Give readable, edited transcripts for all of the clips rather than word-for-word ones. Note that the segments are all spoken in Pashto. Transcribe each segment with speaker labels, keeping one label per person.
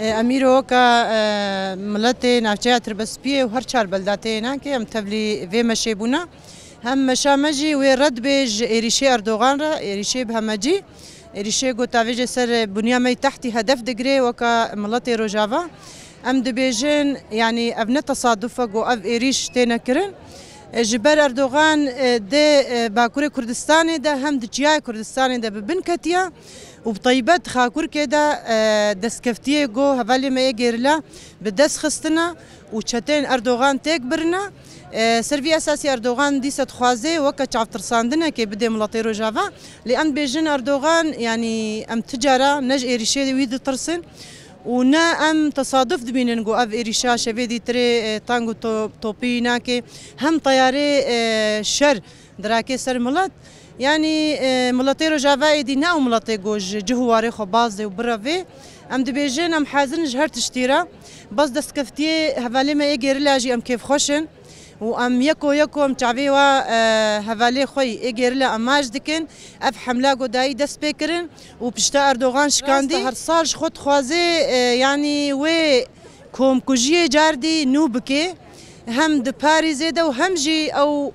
Speaker 1: امیرو که ملت نافچه تربسپیه و هر چهار بلداته نه که هم تبلی و مشه بونا هم مشامجی و رد بیج ایریشه اردوغان را ایریشه به همجی ایریشه گوتاویج سر بنیامه تحتی هدف دگری و که ملت روجاوا ام دبیجن یعنی ابن تصادفه گو اف ایریش تنکرن جبر اردوغان ده باکور کردستان ده هم دجیای کردستان ده ببنکتیا وبطيبات خاكور كده دسكفتيه جو هفالي ما يجيرلا بدس خستنا وشتين اردوغان تكبرنا سرفي اساسي اردوغان دي ستخوازي وكا تشافتر ساندنا كي بدي ملاطيرو جافا لان بيجن اردوغان يعني ام تجاره نج ايريشي ويد ترسن ونا ام تصادف دبين نقو اف ايريشا شفيدي تري تانغو توبينا كي هم طياري شر دراكي سر ملات يعني ملاتيرو جافاي دي ناو ملاتي جوج جهواري خبازي وبرافي ام دبيجن ام حازن جهر تشتيرا بس دسكفتي هفالي ما يجي رلاجي ام كيف خوشن وام يكو ام تعبيوا هفالي خوي يجي رلا اماج دكن اف حملا داي دس بيكرن وبشتا اردوغان شكاندي هر صار خد خوازي يعني و كوم كوجيه جاردي نوبكي هم د باريس ده وهم جي او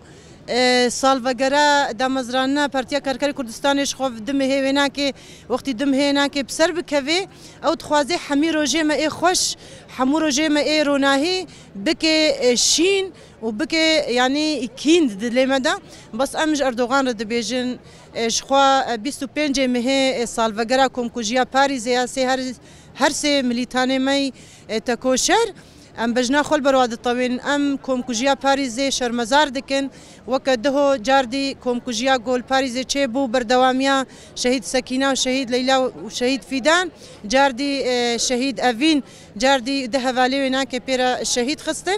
Speaker 1: سالفگرا دامزرانا پارتیا کارکاری کردستانش خوف دم هیوینا که وقتی دم هینا که بسر بکوی او تخوازی حمی روجه ما ای خوش حمو روجه ما ای روناهی بکه شین و بکه یعنی کیند دلیمدا بس امج اردوغان رد بیجن شخوا 25 مه سالفگرا کم کجیا پاریز یا سه هر سه ملیتانه می تکوشر ام بجنا خل برواد الطوين ام كوم كوجيا باريزي شرمزار دكن وكدهو جاردي كوم كوجيا جول باريزي تشيبو بردواميا شهيد سكينة وشهيد ليلى وشهيد فيدان جاردي شهيد افين جاردي دهفالي هناك بيرا الشهيد خستن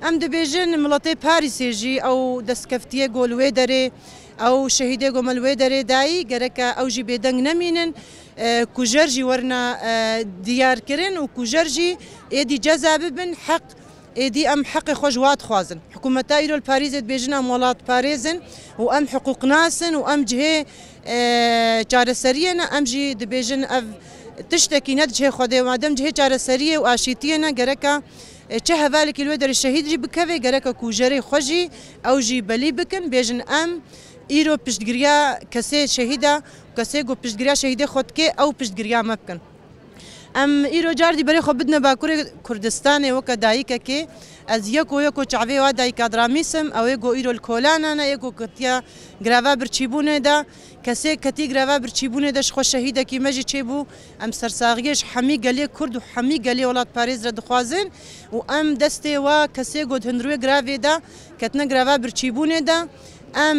Speaker 1: ام دبيجن ملطي باريسي جي او دسكفتيه جول ويدري او شهيدي جمل ويدري داي جركا او جي بيدنگ نمينن كوجرجي ورنا ديار كرن وكوجرجي ايدي جزا ببن حق ايدي ام حق خوجوات خوازن حكومة ايرو الباريز بيجنا مولات باريزن وام حقوق ناسن وام جهه جارسرينا ام جي دبيجن اف تشتكي ندجه خدي مادام جهه جارسريه واشيتينا جركا چه هوالك الودر الشهيد جي بكفي جركا كوجري خوجي او جي بلي بكن بيجن ام ایرو پشتگیریا کسی شهیده کسی گو پشتگیریا شهیده خود که او پشتگیریا مبکن ام ایرو جاردی برای خود بدنا باکور کردستان و کدایی که از یکو چعوی و دایی کادرامیسم او یکو ایرو الکولانا نه یکو کتیا گراوا برچیبونه دا کسی کتی گراوا برچیبونه داش خو شهیده کی مجی چیبو ام سرساغیش حمی گلی کرد و حمی گلی ولات پاریز را دخوازن و ام دسته و کسی گو هندروی گراوی دا کتنا گراوا برچیبونه دا ام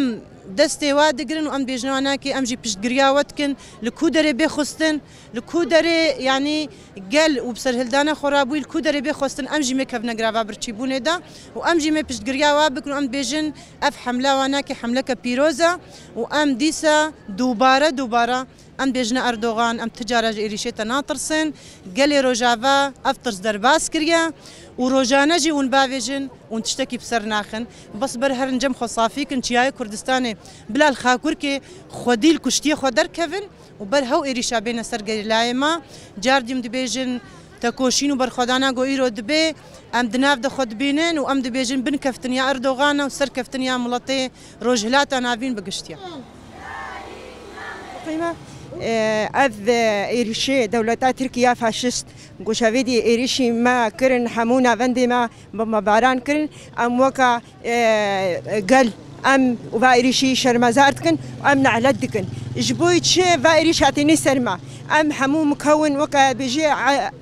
Speaker 1: دستي وادقرن وام بيجنوانا كي امجي بشتقريا واتكن لكودري بخستن لكودري يعني قال وبسر هلدانا خرابوي الكودري بخستن امجي مكفنا غرافا برتشيبوني دا وامجي مي بشتقريا وابكن وام بيجن اف حمله وانا كي حمله كبيروزا وام ديسا دوباره ام بيجنا اردوغان ام تجاره ايريشيتا ناطرسن قالي روجافا افترز درباس كريا وروجانا جي ونبافيجن ونتشتكي بسر ناخن بس بر هر نجم خصافي كن تشياي كردستاني بلا الخاكور كي خدي الكشتي خدر كفن وبر هو ايريشا بين سرقي لايما جارديم دبيجن تكوشين وبر خدانا جو ايرو دبي ام دناف دخد بينن وام دبيجن بن كفتن يا اردوغان وسر كفتن يا ملطي روجهلاتا نافين بقشتيا
Speaker 2: قيمه اذ ايريشي دولتا تركيا فاشست گوشاویدی ایریشی ما کرن حمونا وندی ما بمباران کرن ام وکا قل ام و ایریشی شرمزارت کن ام نعلد کن جبوی چه و ایریشاتی نسرما ام حمو مكون وكا بيجي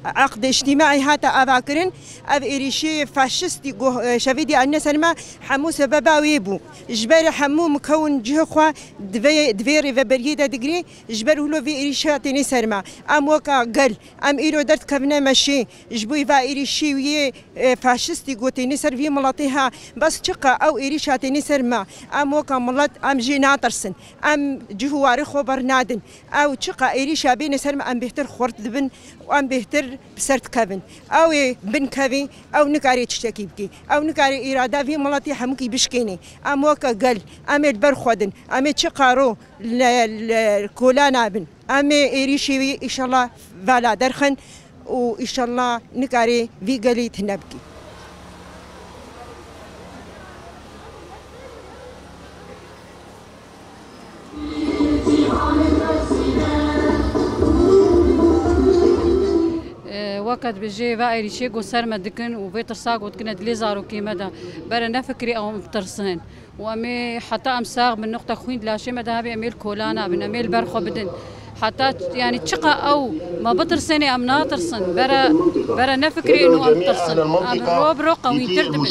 Speaker 2: عقد اجتماعي هاتا ابا كرن اب ايريشي فاشستي شافيدي النسرما حمو سببا ويبو جبر حمو مكون جهخوا دفيري فبريدا دغري جبر هلو في ايريشاتي نسرما ام وكا قل ام ايرو درت كفنا ماشي جبوي فا ايريشي وي فاشستي قوتي نسر في ملاطيها بس تشقا او ايريشاتي نسرما ام وكا ملات ام جي ناطرسن ام جهواري خبر نادن او تشقا ايريشا بين سرما ام بهتر خورت دبن وام بهتر بسرت كابن او بن كافي او نكاري تشتكي بكي او نكاري اراده في ملاتي حمكي بشكيني ام وكا قل ام البرخودن ام تشقارو الكولانا بن ام ايريشي ان شاء الله فالا درخن وإن شاء الله نكاري في قلي تنبكي.
Speaker 3: وقت بجي بقى ريشيغو سر مدكن وبيتر ساق وتكند ليزارو كيمدا برا نفكري او مبترسن وامي حتى امساغ من نقطه خوين لا شي مدا هبي اميل كولانا بن اميل برخو بدن حتى يعني تشقى او ما بترسني ام ناطرسن برا نفكري انه ام ترسن ام روب روقه وين تردم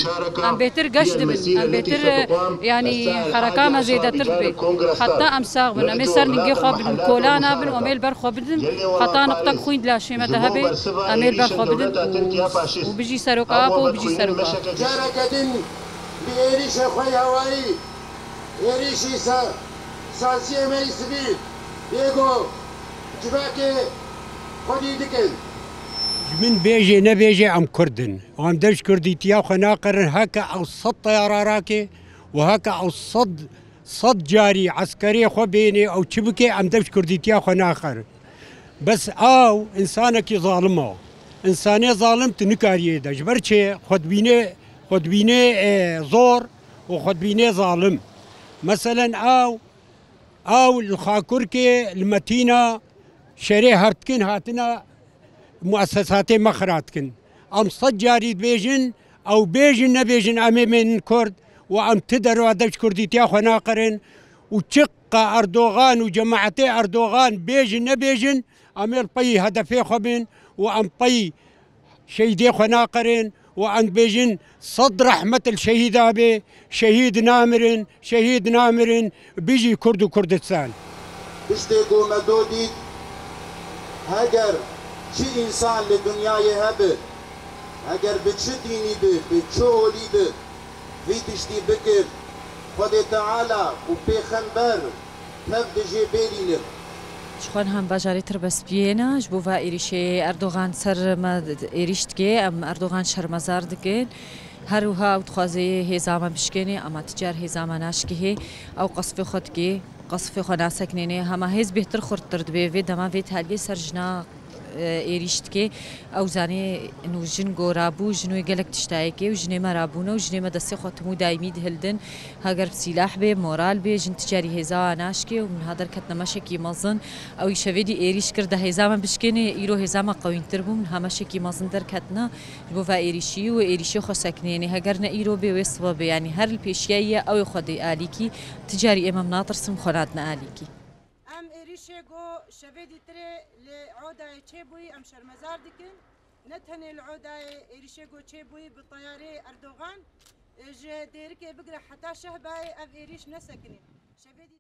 Speaker 3: ام بيتر قشدم ام بيتر يعني حركه ما زيده تربي حتى امساغ بن اميل سر نجي خو بن كولانا بن اميل برخو بدن حتى نقطه خوين لا شي مدا هبي اميل برخو بدن وبيجي سروقا وبيجي سروقا
Speaker 4: جاركدن بإيريش خوي هواري إيريشي ساسي ما يسبي يقول جباكي خدي دكن
Speaker 5: من بيجي نبيجي ام كردن وام دش كرديتيا خناقر هكا او صد طياره راكي وهكا او صد جاري عسكري خو بيني او شبكي ام دش كرديتيا خناقر بس او انسانك ظالمه انساني ظالمت نكاريه دش برشي خد بيني زور وخد بيني ظالم مثلا او الخاكركي المتينه شري هرتكن هاتنا مؤسسات مخراتكن ام صد جاري بيجن او بيجن نبيجن امي من كرد وام تدروا دش كرديتيا خناقرن وشقة اردوغان وجماعتي اردوغان بيجن نبيجن امير بي هدفي خبن وام بي شهيدي خناقرن وعن بيجن صد رحمة الشهيد أبي شهيد نامرن بيجي كرد وكردستان
Speaker 4: اشتكوا مدودي هجر شي إنسان لدنيا يهب هجر بتشديني بتشولي في تشتي بكر خد تعالى وبيخنبر تبدي جبالي
Speaker 6: شخوان هم باجاری تر بس بینا جبوا ایریشه اردوغان سر ما ایریشت که ام اردوغان شرمزار دکن هر وها وتخازي هزامه بشكني اما تجار هزامه ناشكي او قصف خود كي قصف خنا سكنيني هما هز بهتر خرطرد بي دما فيت هالي سرجنا ایریشتکی او زانی انو جن گورابو جنوی گلک تشتایکی و جنی مرابونه و جنی مدرسه خاتمو دایمی دهلدن هاگر سلاح به مورال به جن تجاری هزا ناشکی و من هادر کتنا مشکی مازن او یشویدی ایریش کرده هزا من بشکنی ایرو هزا ما قوین تر بوم هم مشکی مازن در کتنا جو و ایریشی و ایریشی خو سکنینی هاگر نه ایرو به وسوا به یعنی هر الپیشیه او خودی آلیکی تجاری امام ناطر سم خلاتنا آلیکی
Speaker 1: شيغو شفيدي تري لعودا تشيبوي ام شرمزار دكن نتهني العودا ريشيغو تشيبوي بطياري اردوغان ديركي بقرا حتى شهباي اف ايريش نسكني شفيدي